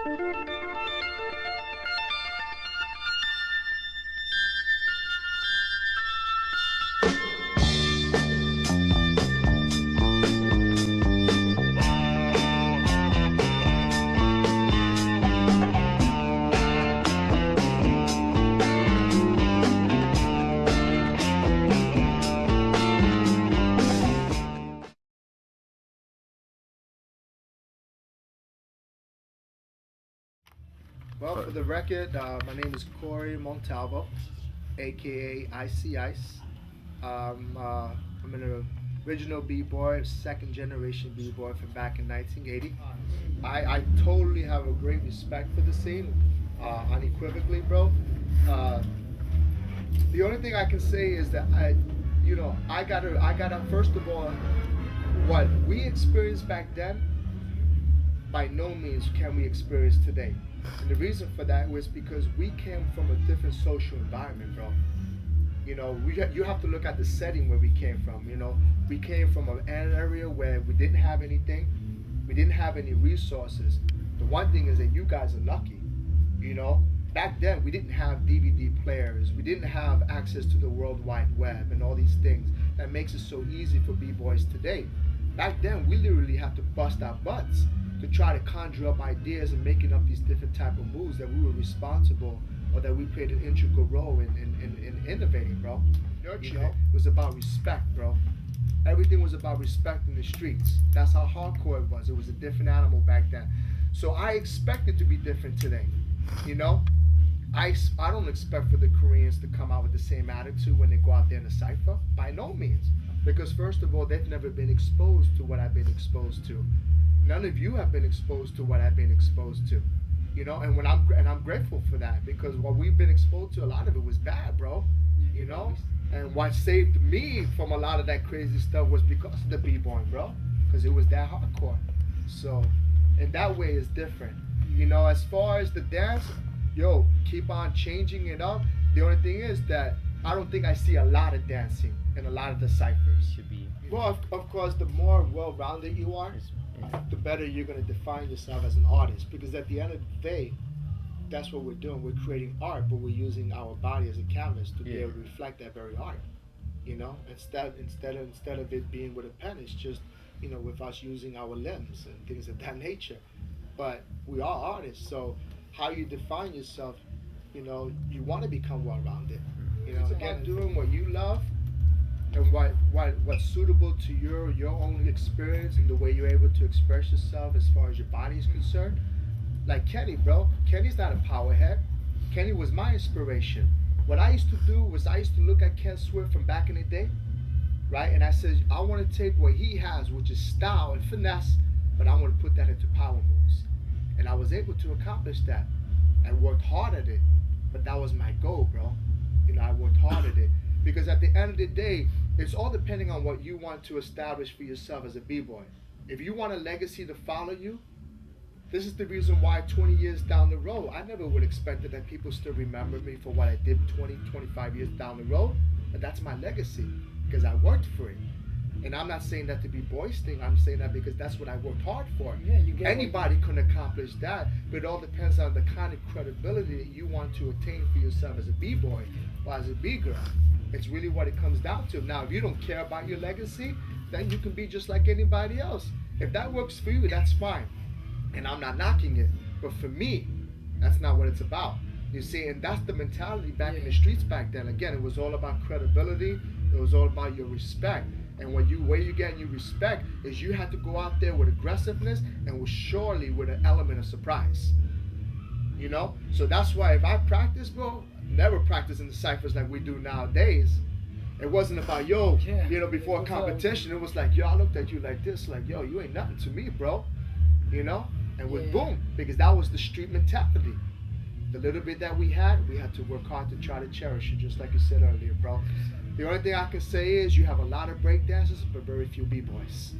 Well, for the record, my name is Corey Montalvo, aka ICEY ICE. I'm an original b-boy, second generation b-boy from back in 1980. I totally have a great respect for the scene, unequivocally, bro. Uh, the only thing I can say is that I gotta first of all, what we experienced back then by no means can we experience today. And the reason for that was because we came from a different social environment, bro. You have to look at the setting where we came from. We came from an area where we didn't have anything, we didn't have any resources. The one thing is that you guys are lucky. Back then we didn't have DVD players, we didn't have access to the World Wide Web and all these things that makes it so easy for b-boys today. Back then we literally had to bust our butts to try to conjure up ideas and making up these different type of moves that we were responsible or that we played an integral role in innovating, bro. It was about respect, bro. Everything was about respect in the streets. That's how hardcore it was. It was a different animal back then. So I expect it to be different today. I don't expect for the Koreans to come out with the same attitude when they go out there in a cipher. By no means. Because first of all, they've never been exposed to what I've been exposed to. None of you have been exposed to what I've been exposed to. And I'm grateful for that, because what we've been exposed to, a lot of it was bad, bro. And what saved me from a lot of that crazy stuff was because of the b-boy, bro. Because it was that hardcore. So, in that way, it's different. As far as the dance, keep on changing it up. The only thing is that I don't think I see a lot of dancing in a lot of the ciphers. Should be. Well, of course, the more well-rounded you are, the better you're going to define yourself as an artist. Because at the end of the day, that's what we're doing. We're creating art, but we're using our body as a canvas to be able to reflect that very art. Instead of it being with a pen, it's just with us using our limbs and things of that nature. But we are artists, so how you define yourself, you want to become well-rounded. Again, doing what you love and what's suitable to your own experience and the way you're able to express yourself as far as your body is concerned. Like Kenny, bro. Kenny's not a powerhead. Kenny was my inspiration. What I used to do was I used to look at Ken Swift from back in the day, right? And I said, I want to take what he has, which is style and finesse, but I want to put that into power moves. And I was able to accomplish that. I worked hard at it, but that was my goal, bro. I worked hard at it. Because at the end of the day, it's all depending on what you want to establish for yourself as a b-boy. If you want a legacy to follow you, this is the reason why 20 years down the road, I never would expect that people still remember me for what I did 20, 25 years down the road. But that's my legacy, because I worked for it. And I'm not saying that to be boasting, I'm saying that because that's what I worked hard for. Anybody can accomplish that, but it all depends on the kind of credibility that you want to attain for yourself as a b-boy or as a b-girl. It's really what it comes down to. Now, if you don't care about your legacy, then you can be just like anybody else. If that works for you, that's fine. And I'm not knocking it. But for me, that's not what it's about. You see, and that's the mentality back in the streets back then. Again, it was all about credibility. It was all about your respect. And where you get your respect is you have to go out there with aggressiveness and with an element of surprise. So that's why if I practice, bro, never practice in the ciphers like we do nowadays. It wasn't about before a competition. It was like, I looked at you like this, like, you ain't nothing to me, bro. And with boom, because that was the street mentality. The little bit that we had to work hard to try to cherish it, just like you said earlier, bro. The only thing I can say is you have a lot of break dancers, but very few b-boys.